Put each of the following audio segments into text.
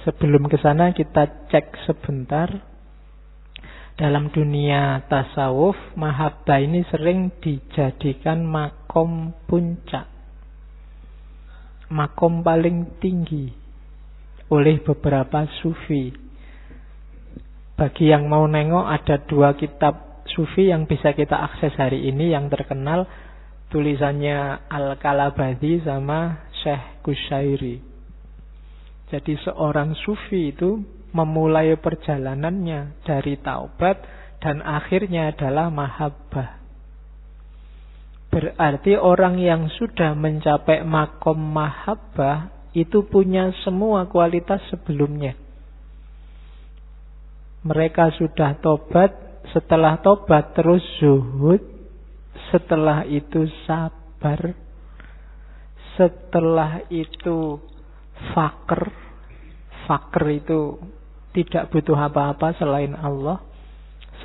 Sebelum ke sana kita cek sebentar. Dalam dunia tasawuf, mahabbah ini sering dijadikan makom puncak, makom paling tinggi oleh beberapa sufi. Bagi yang mau nengok, ada 2 kitab sufi yang bisa kita akses hari ini yang terkenal, tulisannya Al-Kalabadi sama Syekh Qushairi. Jadi seorang sufi itu memulai perjalanannya dari taubat dan akhirnya adalah mahabbah. Berarti orang yang sudah mencapai makom mahabbah itu punya semua kualitas sebelumnya. Mereka sudah tobat, setelah tobat terus zuhud, setelah itu sabar, setelah itu fakr. Fakr itu tidak butuh apa-apa selain Allah.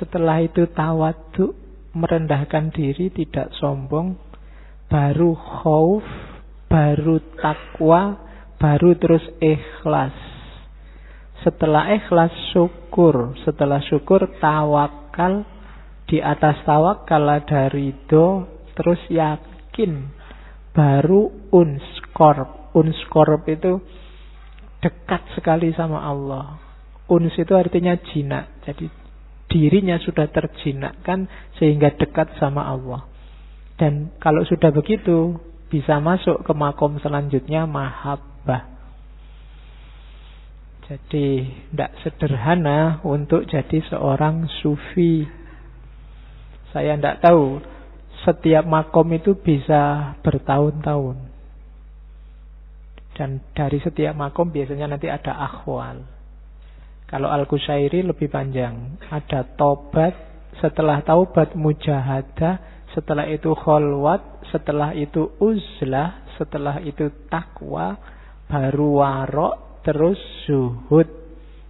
Setelah itu tawadhu, merendahkan diri, tidak sombong. Baru khauf, baru takwa, baru terus ikhlas. Setelah ikhlas syukur, setelah syukur tawakal, di atas tawakal ada ridho, terus yakin, baru unskorb. Unskorb itu dekat sekali sama Allah. Uns itu artinya jinak. Jadi dirinya sudah terjinakkan sehingga dekat sama Allah. Dan kalau sudah begitu, bisa masuk ke makom selanjutnya, mahabbah. Jadi tidak sederhana untuk jadi seorang sufi. Saya tidak tahu, setiap makom itu bisa bertahun-tahun. Dan dari setiap makom biasanya nanti ada akhwal. Kalau Al-Qushairi lebih panjang. Ada tobat, setelah taubat mujahadah, setelah itu kholwat, setelah itu uzlah, setelah itu takwa, baru warok, terus zuhud,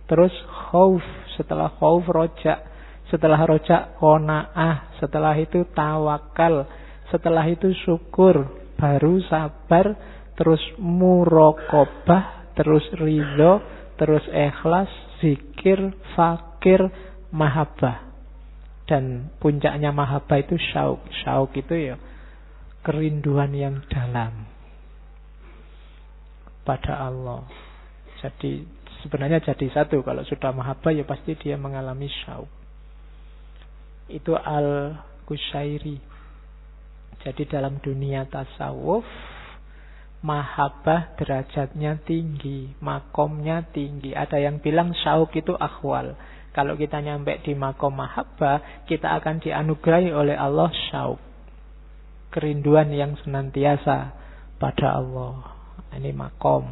terus khauf, setelah khauf rojak, setelah rojak qanaah, setelah itu tawakal, setelah itu syukur, baru sabar, terus muraqabah, terus ridho, terus ikhlas, zikir, fakir, mahabbah. Dan puncaknya mahabbah itu syauk. Syauk itu ya kerinduan yang dalam pada Allah. Jadi sebenarnya jadi satu. Kalau sudah mahabbah ya pasti dia mengalami syauk. Itu Al-Qushairi. Jadi dalam dunia tasawuf, mahabbah derajatnya tinggi, makomnya tinggi. Ada yang bilang syauk itu akhwal. Kalau kita nyampe di makom mahabbah, kita akan dianugerahi oleh Allah syauk, kerinduan yang senantiasa pada Allah. Ini makom.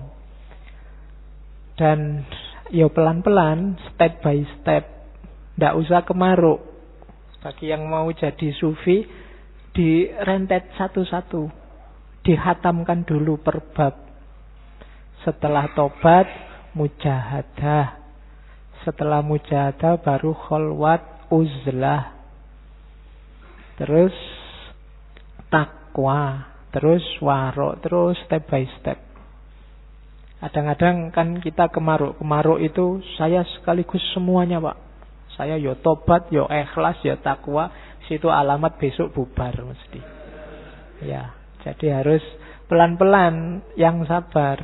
Dan ya pelan-pelan, step by step, tidak usah kemaruk. Bagi yang mau jadi sufi, direntet satu-satu, dihatamkan dulu per bab. Setelah tobat, mujahadah. Setelah mujahadah baru kholwat, uzlah. Terus takwa, terus warok, terus step by step. Kadang-kadang kan kita kemaruk. Kemaruk itu saya sekaligus semuanya, Pak. Saya yo tobat, yo ikhlas, yo takwa. Situ alamat besok bubar mesti. Ya. Jadi harus pelan-pelan, yang sabar.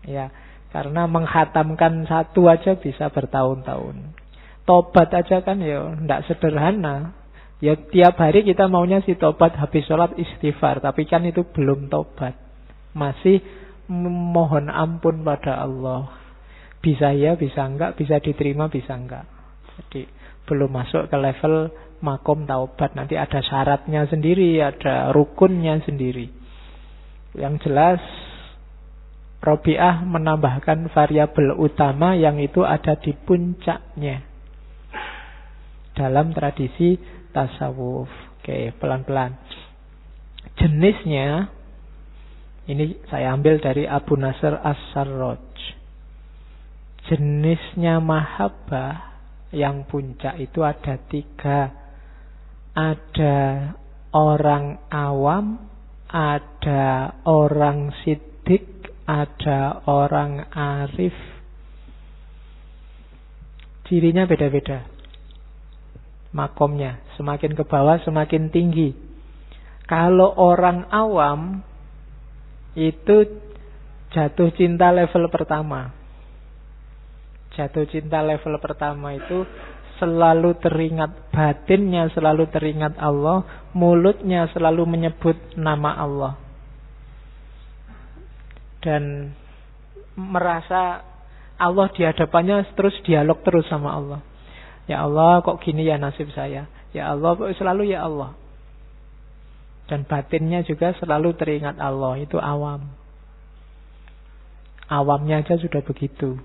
Ya, karena menghatamkan satu aja bisa bertahun-tahun. Tobat aja kan ya tidak sederhana. Ya tiap hari kita maunya si tobat, habis sholat istighfar, tapi kan itu belum tobat. Masih mohon ampun pada Allah. Bisa ya, bisa enggak, bisa diterima, bisa enggak. Jadi belum masuk ke level makom taubat. Nanti ada syaratnya sendiri, ada rukunnya sendiri. Yang jelas Robi'ah menambahkan variabel utama yang itu ada di puncaknya dalam tradisi tasawuf. Oke, pelan-pelan. Jenisnya ini saya ambil dari Abu Nasr As-Sarraj. Jenisnya mahabbah yang puncak itu ada 3. Ada orang awam, ada orang siddiq, ada orang arif. Cirinya beda-beda. Makomnya semakin ke bawah semakin tinggi. Kalau orang awam itu jatuh cinta level pertama. Jatuh cinta level pertama itu selalu teringat batinnya, selalu teringat Allah, mulutnya selalu menyebut nama Allah. Dan merasa Allah di hadapannya terus dialog terus sama Allah. Ya Allah, kok gini ya nasib saya. Ya Allah, selalu ya Allah. Dan batinnya juga selalu teringat Allah. Itu awam. Awamnya aja sudah begitu.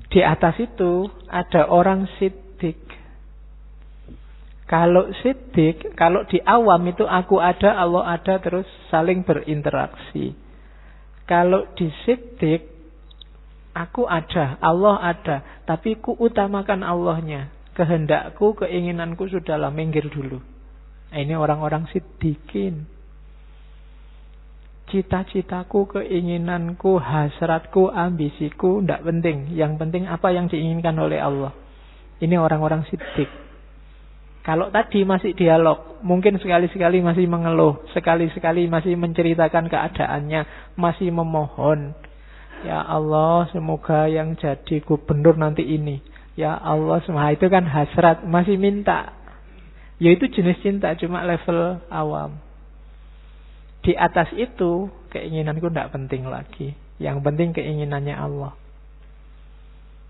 Di atas itu ada orang siddiq. Kalau siddiq, kalau di awam itu aku ada, Allah ada, terus saling berinteraksi. Kalau di siddiq, aku ada, Allah ada, tapi ku utamakan Allahnya. Kehendakku, keinginanku sudahlah, minggir dulu. Ini orang-orang siddiqin. Cita-citaku, keinginanku, hasratku, ambisiku tidak penting. Yang penting apa yang diinginkan oleh Allah. Ini orang-orang siddiq. Kalau tadi masih dialog, mungkin sekali-sekali masih mengeluh, sekali-sekali masih menceritakan keadaannya, masih memohon. Ya Allah, semoga yang jadi gubernur nanti ini. Ya Allah, semua itu kan hasrat, masih minta. Ya itu jenis cinta, cuma level awam. Di atas itu, keinginanku tidak penting lagi. Yang penting keinginannya Allah.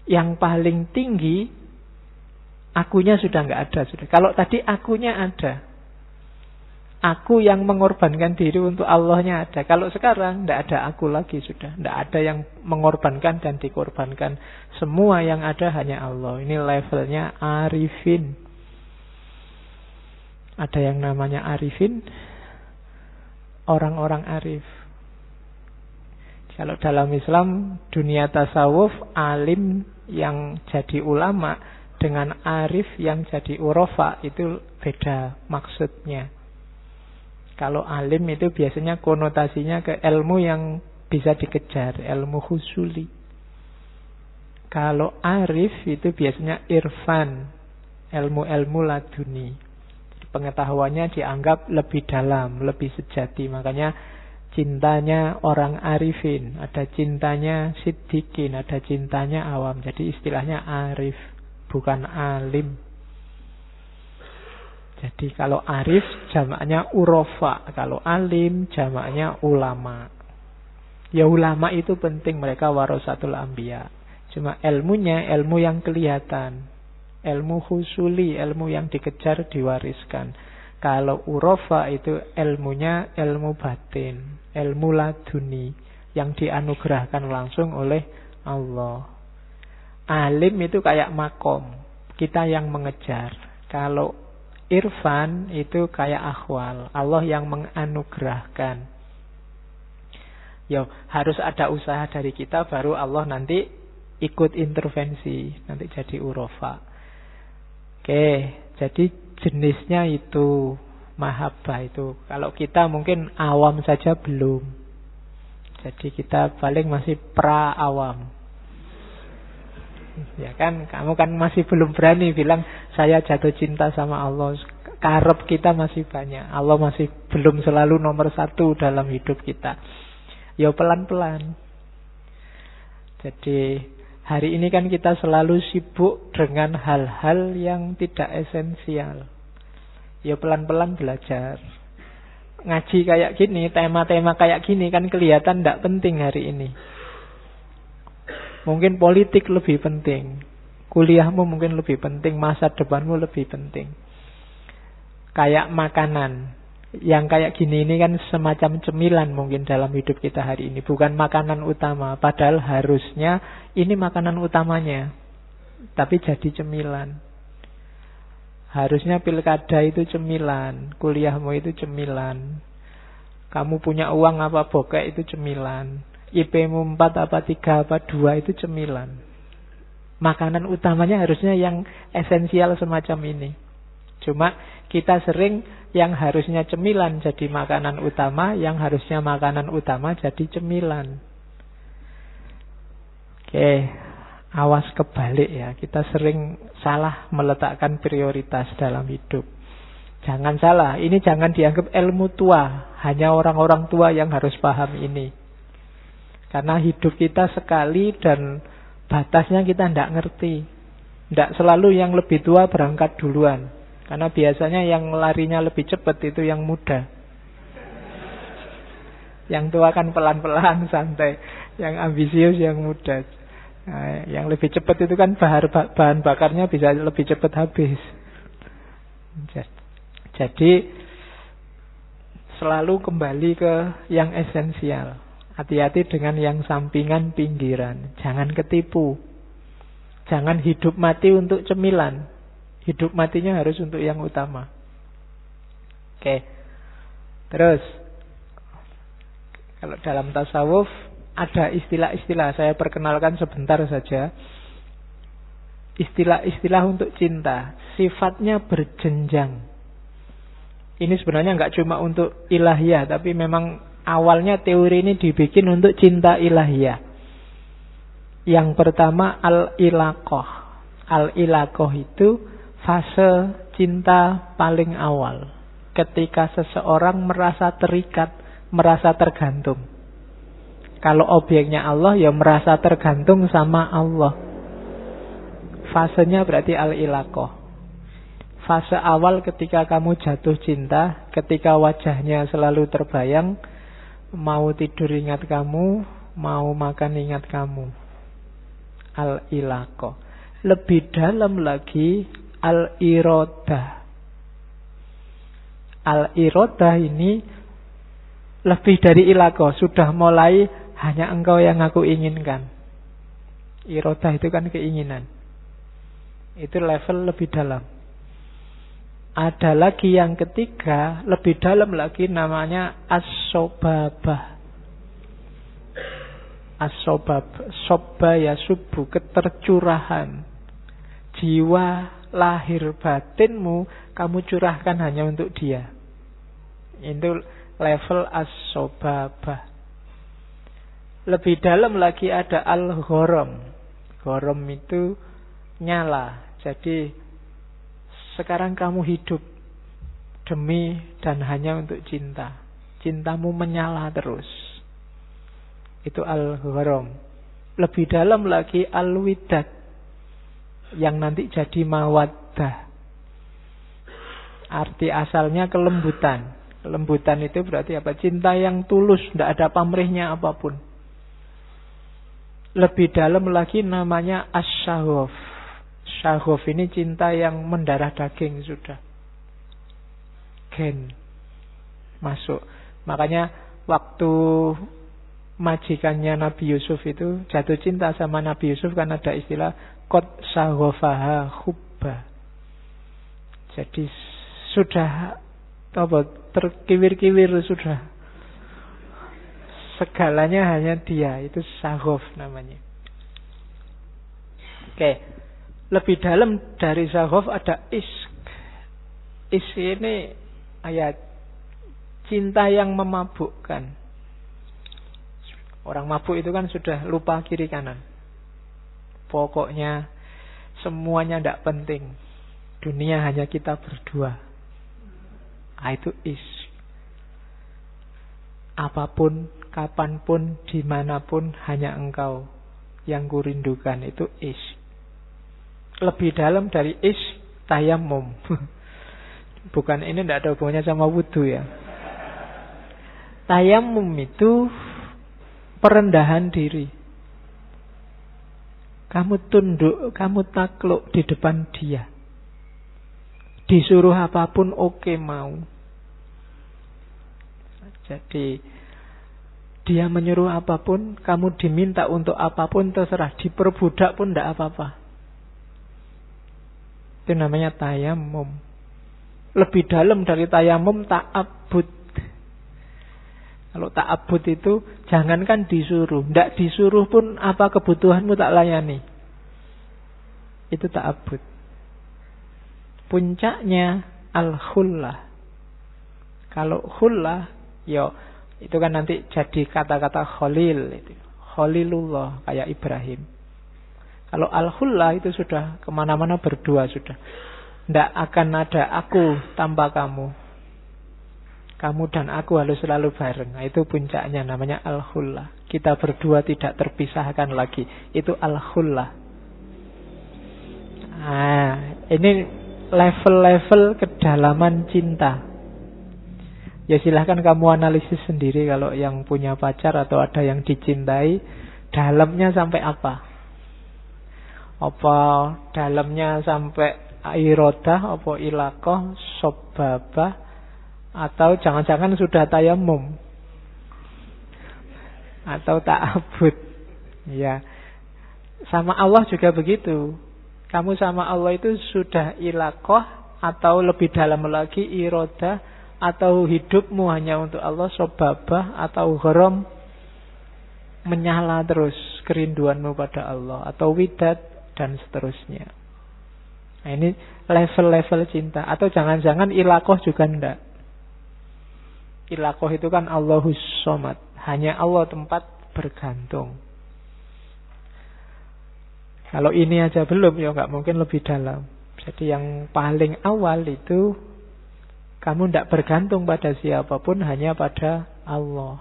Yang paling tinggi, akunya sudah nggak ada. Sudah. Kalau tadi akunya ada. Aku yang mengorbankan diri untuk Allahnya ada. Kalau sekarang tidak ada aku lagi sudah. Tidak ada yang mengorbankan dan dikorbankan. Semua yang ada hanya Allah. Ini levelnya arifin. Ada yang namanya arifin. Orang-orang arif. Kalau dalam Islam, dunia tasawuf, alim yang jadi ulama dengan arif yang jadi urofa itu beda maksudnya. Kalau alim itu biasanya konotasinya ke ilmu yang bisa dikejar, ilmu husuli. Kalau arif itu biasanya irfan, ilmu-ilmu laduni. Pengetahuannya dianggap lebih dalam, lebih sejati. Makanya cintanya orang arifin, ada cintanya siddiqin, ada cintanya awam. Jadi istilahnya arif, bukan alim. Jadi kalau arif jamaknya urofa, kalau alim jamaknya ulama. Ya ulama itu penting, mereka warasatul anbiya. Cuma ilmunya ilmu yang kelihatan. Ilmu husuli, ilmu yang dikejar, diwariskan. Kalau urofa itu ilmunya ilmu batin, ilmu laduni, yang dianugerahkan langsung oleh Allah. Alim itu kayak makom, kita yang mengejar. Kalau irfan itu kayak akhwal, Allah yang menganugerahkan. Ya, harus ada usaha dari kita, baru Allah nanti ikut intervensi, nanti jadi urofa. Oke, jadi jenisnya itu mahabbah itu. Kalau kita mungkin awam saja belum. Jadi kita paling masih pra-awam. Ya kan, kamu kan masih belum berani bilang saya jatuh cinta sama Allah. Karep kita masih banyak. Allah masih belum selalu nomor satu dalam hidup kita. Ya pelan-pelan. Jadi hari ini kan kita selalu sibuk dengan hal-hal yang tidak esensial. Ya pelan-pelan belajar. Ngaji kayak gini, tema-tema kayak gini kan kelihatan tidak penting hari ini. Mungkin politik lebih penting. Kuliahmu mungkin lebih penting. Masa depanmu lebih penting. Kayak makanan. Yang kayak gini ini kan semacam cemilan mungkin dalam hidup kita hari ini. Bukan makanan utama. Padahal harusnya ini makanan utamanya. Tapi jadi cemilan. Harusnya pilkada itu cemilan. Kuliahmu itu cemilan. Kamu punya uang apa bokek itu cemilan. IP-mu 4 apa 3 apa 2 itu cemilan. Makanan utamanya harusnya yang esensial semacam ini. Cuma kita sering yang harusnya cemilan jadi makanan utama, yang harusnya makanan utama jadi cemilan. Oke, Awas kebalik ya. Kita sering salah meletakkan prioritas dalam hidup. Jangan salah, ini jangan dianggap ilmu tua. Hanya orang-orang tua yang harus paham ini. Karena hidup kita sekali dan batasnya kita tidak ngerti. Tidak selalu yang lebih tua berangkat duluan. Karena biasanya yang larinya lebih cepat itu yang muda. Yang tua kan pelan-pelan, santai. Yang ambisius yang muda. Nah, yang lebih cepat itu kan bahan bakarnya bisa lebih cepat habis. Jadi selalu kembali ke yang esensial. Hati-hati dengan yang sampingan pinggiran. Jangan ketipu. Jangan hidup mati untuk cemilan. Hidup matinya harus untuk yang utama. Oke. Terus kalau dalam tasawuf ada istilah-istilah, saya perkenalkan sebentar saja. Istilah-istilah untuk cinta, sifatnya berjenjang. Ini sebenarnya nggak cuma untuk ilahiyah, tapi memang awalnya teori ini dibikin untuk cinta ilahiyah. Yang pertama al-ilaqah. Al-ilaqah itu fase cinta paling awal. Ketika seseorang merasa terikat, merasa tergantung. Kalau objeknya Allah, ya merasa tergantung sama Allah. Fasenya berarti al-ilaqah. Fase awal ketika kamu jatuh cinta, ketika wajahnya selalu terbayang, mau tidur ingat kamu, mau makan ingat kamu. Al-ilaqah. Lebih dalam lagi al-iradah. Al-iradah ini lebih dari ilaqah, sudah mulai hanya engkau yang aku inginkan. Iradah itu kan keinginan. Itu level lebih dalam. Ada lagi yang ketiga, lebih dalam lagi, namanya as-sobabah. As-sobab, sobba ya subuh, ketercurahan. Jiwa lahir batinmu kamu curahkan hanya untuk dia. Itu level as-sobabah. Lebih dalam lagi ada al-ghorom. Ghorom itu nyala. Jadi sekarang kamu hidup demi dan hanya untuk cinta. Cintamu menyala terus. Itu al-ghorom. Lebih dalam lagi al-widad, yang nanti jadi mawaddah. Arti asalnya kelembutan. Kelembutan itu berarti apa? Cinta yang tulus, tidak ada pamrihnya apapun. Lebih dalam lagi namanya as-syaghaf. Syaghaf ini cinta yang mendarah daging sudah. Gen masuk. Makanya waktu majikannya Nabi Yusuf itu jatuh cinta sama Nabi Yusuf, kan ada istilah qad saghafaha hubba. Jadi sudah terkiwir-kiwir sudah. Segalanya hanya dia, itu saghaf namanya. Oke. Lebih dalam dari saghaf ada ishq. Ishq ini ayat cinta yang memabukkan. Orang mabuk itu kan sudah lupa kiri kanan. Pokoknya semuanya tidak penting. Dunia hanya kita berdua. Itu ishq. Apapun, kapanpun, dimanapun, hanya engkau yang kurindukan. Itu ishq. Lebih dalam dari ishq, tayammum. Bukan, ini tidak ada hubungannya sama wudu ya. Tayammum itu perendahan diri. Kamu tunduk, kamu takluk di depan dia. Disuruh apapun oke mau. Jadi dia menyuruh apapun, kamu diminta untuk apapun terserah. Diperbudak pun tidak apa-apa. Itu namanya tayammum. Lebih dalam dari tayammum, ta'abbud. Kalau ta'abbud itu jangankan disuruh, tidak disuruh pun apa kebutuhanmu tak layani. Itu ta'abbud. Puncaknya al-khullah. Kalau khullah, yo itu kan nanti jadi kata-kata khalil itu. Khalilullah kayak Ibrahim. Kalau al-khullah itu sudah kemana-mana berdua sudah. Tidak akan ada aku tanpa kamu. Kamu dan aku harus selalu bareng. Nah, itu puncaknya, namanya al-khullah. Kita berdua tidak terpisahkan lagi. Itu al-khullah. Nah, ini level-level kedalaman cinta. Ya silahkan kamu analisis sendiri kalau yang punya pacar atau ada yang dicintai, dalamnya sampai apa? Apa dalamnya sampai irodah, apa ilaqah, sobabah, atau jangan-jangan sudah tayamum atau ta'abud. Ya, sama Allah juga begitu. Kamu sama Allah itu sudah ilaqah, atau lebih dalam lagi irodah, atau hidupmu hanya untuk Allah, sobabah, atau gharam, menyala terus kerinduanmu pada Allah, atau widad, dan seterusnya. Nah, ini level-level cinta. Atau jangan-jangan ilaqah juga enggak. Ilaqah itu kan Allahus Somad, hanya Allah tempat bergantung. Kalau ini aja belum, ya enggak mungkin lebih dalam. Jadi yang paling awal itu kamu enggak bergantung pada siapapun, hanya pada Allah.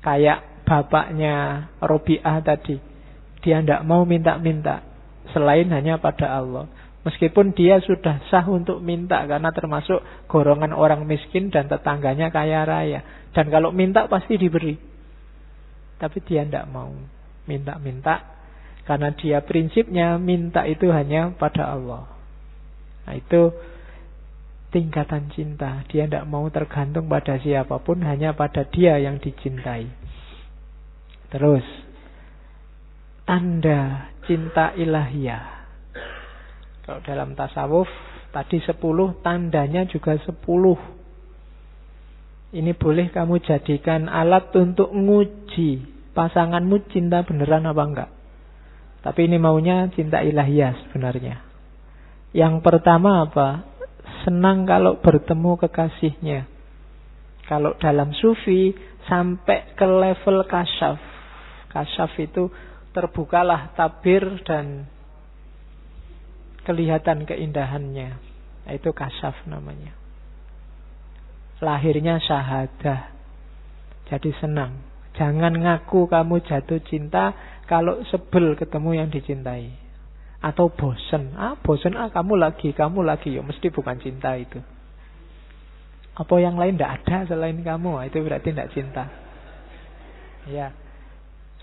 Kayak bapaknya Robi'ah tadi, dia enggak mau minta-minta selain hanya pada Allah. Meskipun dia sudah sah untuk minta karena termasuk golongan orang miskin dan tetangganya kaya raya. Dan kalau minta pasti diberi. Tapi dia tidak mau minta-minta karena dia prinsipnya minta itu hanya pada Allah. Nah, itu tingkatan cinta. Dia tidak mau tergantung pada siapapun, hanya pada dia yang dicintai. Terus, tanda cinta ilahiyah. Kalau dalam tasawuf tadi 10, tandanya juga 10. Ini boleh kamu jadikan alat untuk nguji pasanganmu cinta beneran apa enggak. Tapi ini maunya cinta ilahiyah sebenarnya. Yang pertama apa? Senang kalau bertemu kekasihnya. Kalau dalam sufi sampai ke level kasyaf. Kasyaf itu terbukalah tabir dan kelihatan keindahannya. Nah, itu kasyaf namanya. Lahirnya syahadah. Jadi senang. Jangan ngaku kamu jatuh cinta kalau sebel ketemu yang dicintai. Atau bosen. Bosen kamu lagi. Ya mesti bukan cinta itu. Apa yang lain tidak ada selain kamu? Itu berarti tidak cinta. Ya.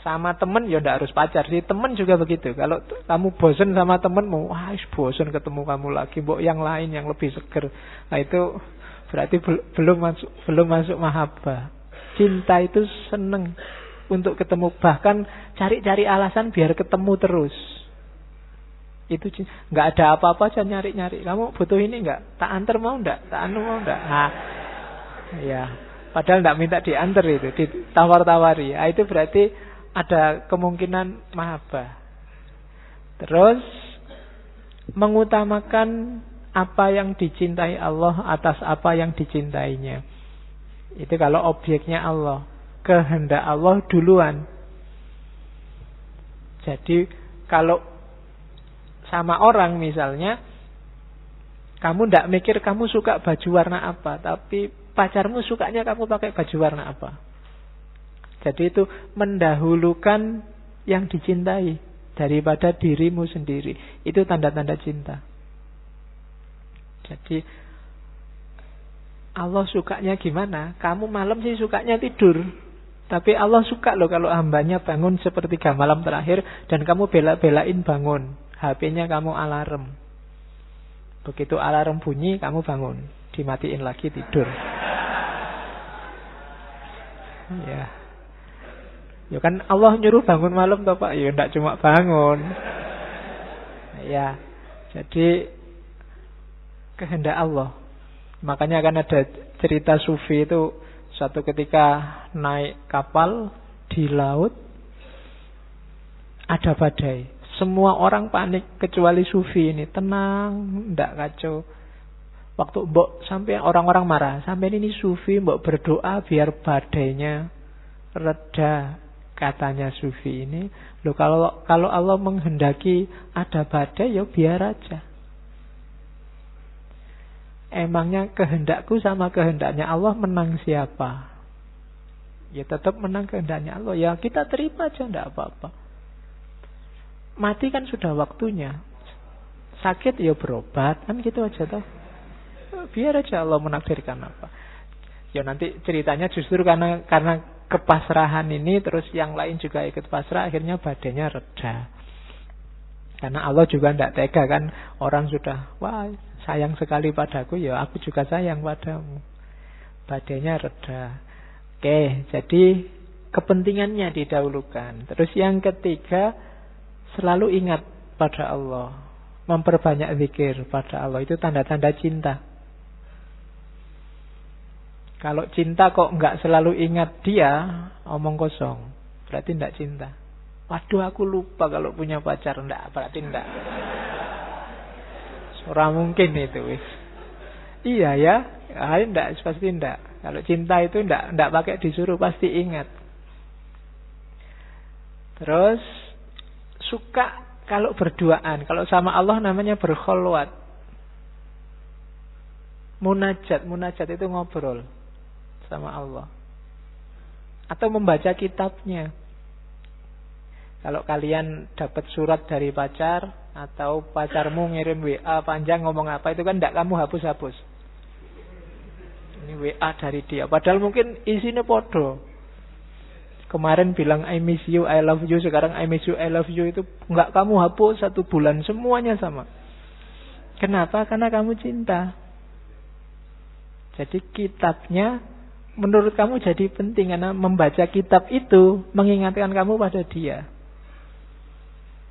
Sama temen ya tidak harus pacar sih. Temen juga begitu. Kalau kamu bosen sama temenmu, bosen ketemu kamu lagi, mbok yang lain yang lebih seger. Nah, itu berarti belum masuk mahabbah. Cinta itu seneng untuk ketemu, bahkan cari-cari alasan biar ketemu terus. Itu nggak ada apa-apa aja nyari-nyari. Kamu butuh ini nggak? Tak antar mau nggak? Tak anu mau nggak? Nah, ya. Padahal nggak minta diantar itu, ditawar-tawari. Nah, itu berarti ada kemungkinan mahabbah. Terus mengutamakan apa yang dicintai Allah atas apa yang dicintainya. Itu kalau objeknya Allah, kehendak Allah duluan. Jadi kalau sama orang misalnya, kamu tidak mikir kamu suka baju warna apa, tapi pacarmu sukanya kamu pakai baju warna apa. Jadi itu mendahulukan yang dicintai daripada dirimu sendiri. Itu tanda-tanda cinta. Jadi Allah sukanya gimana? Kamu malam sih sukanya tidur. Tapi Allah suka loh kalau hambanya bangun sepertiga malam terakhir dan kamu bela-belain bangun. HP-nya kamu alarm. Begitu alarm bunyi kamu bangun. Dimatiin lagi tidur. Ya. Ya kan Allah nyuruh bangun malam toh Pak. Ya enggak cuma bangun. Ya. Jadi kehendak Allah. Makanya kan ada cerita sufi itu, suatu ketika naik kapal di laut, ada badai. Semua orang panik kecuali sufi ini, tenang, enggak kacau. Waktu mbok sampai orang-orang marah, sampai ini sufi mbok berdoa biar badainya reda. katanya sufi ini, loh kalau Allah menghendaki ada badai, ya biar aja. Emangnya kehendakku sama kehendaknya Allah menang siapa? Ya tetap menang kehendaknya Allah. Ya kita terima aja, enggak apa-apa. Mati kan sudah waktunya. Sakit ya berobat, kan gitu aja toh. Biar aja Allah menakdirkan apa. Ya nanti ceritanya justru karena kepasrahan ini, terus yang lain juga ikut pasrah, akhirnya badainya reda. Karena Allah juga tidak tega kan. Orang sudah, wah sayang sekali padaku, ya aku juga sayang padamu. Badainya reda. Oke, jadi kepentingannya didahulukan. Terus yang ketiga, selalu ingat pada Allah. Memperbanyak zikir pada Allah. Itu tanda-tanda cinta. Kalau cinta kok nggak selalu ingat dia, omong kosong. Berarti tidak cinta. Waduh, aku lupa kalau punya pacar. Enggak, berarti enggak. Ora mungkin itu wis. Iya ya, enggak, pasti enggak. Kalau cinta itu enggak pakai disuruh, pasti ingat. Terus suka kalau berduaan. Kalau sama Allah namanya berkholwat. Munajat itu ngobrol sama Allah. Atau membaca kitabnya. Kalau kalian dapat surat dari pacar, atau pacarmu ngirim WA panjang ngomong apa, itu kan tidak kamu hapus-hapus. Ini WA dari dia. Padahal mungkin isinya podo. Kemarin bilang I miss you, I love you. Sekarang I miss you, I love you. Itu nggak kamu hapus 1 bulan. Semuanya sama. Kenapa? Karena kamu cinta. Jadi kitabnya menurut kamu jadi penting. Karena membaca kitab itu mengingatkan kamu pada dia.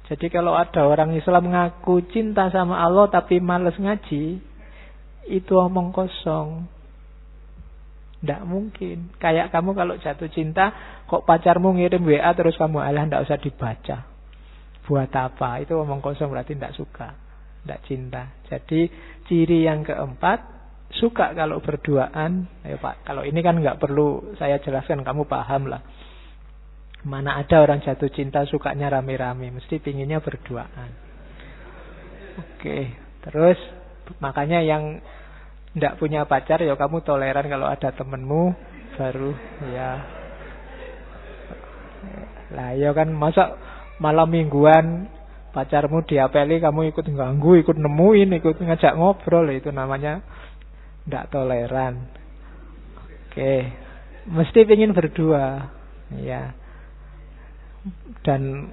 Jadi kalau ada orang Islam ngaku cinta sama Allah tapi malas ngaji, itu omong kosong. Tidak mungkin. Kayak kamu kalau jatuh cinta, kok pacarmu ngirim WA terus kamu alah tidak usah dibaca. Buat apa? Itu omong kosong, berarti tidak suka, tidak cinta. Jadi ciri yang keempat, suka kalau berduaan. Ayo Pak, kalau ini kan nggak perlu saya jelaskan, kamu paham lah. Mana ada orang jatuh cinta sukanya rame-rame, mesti pinginnya berduaan. Oke, terus makanya yang tidak punya pacar, ya kamu toleran kalau ada temenmu baru ya. Lah ya kan, masa malam mingguan pacarmu diapeli kamu ikut ganggu, ikut nemuin, ikut ngajak ngobrol, itu namanya tidak toleran. Oke, mesti pingin berdua ya. Dan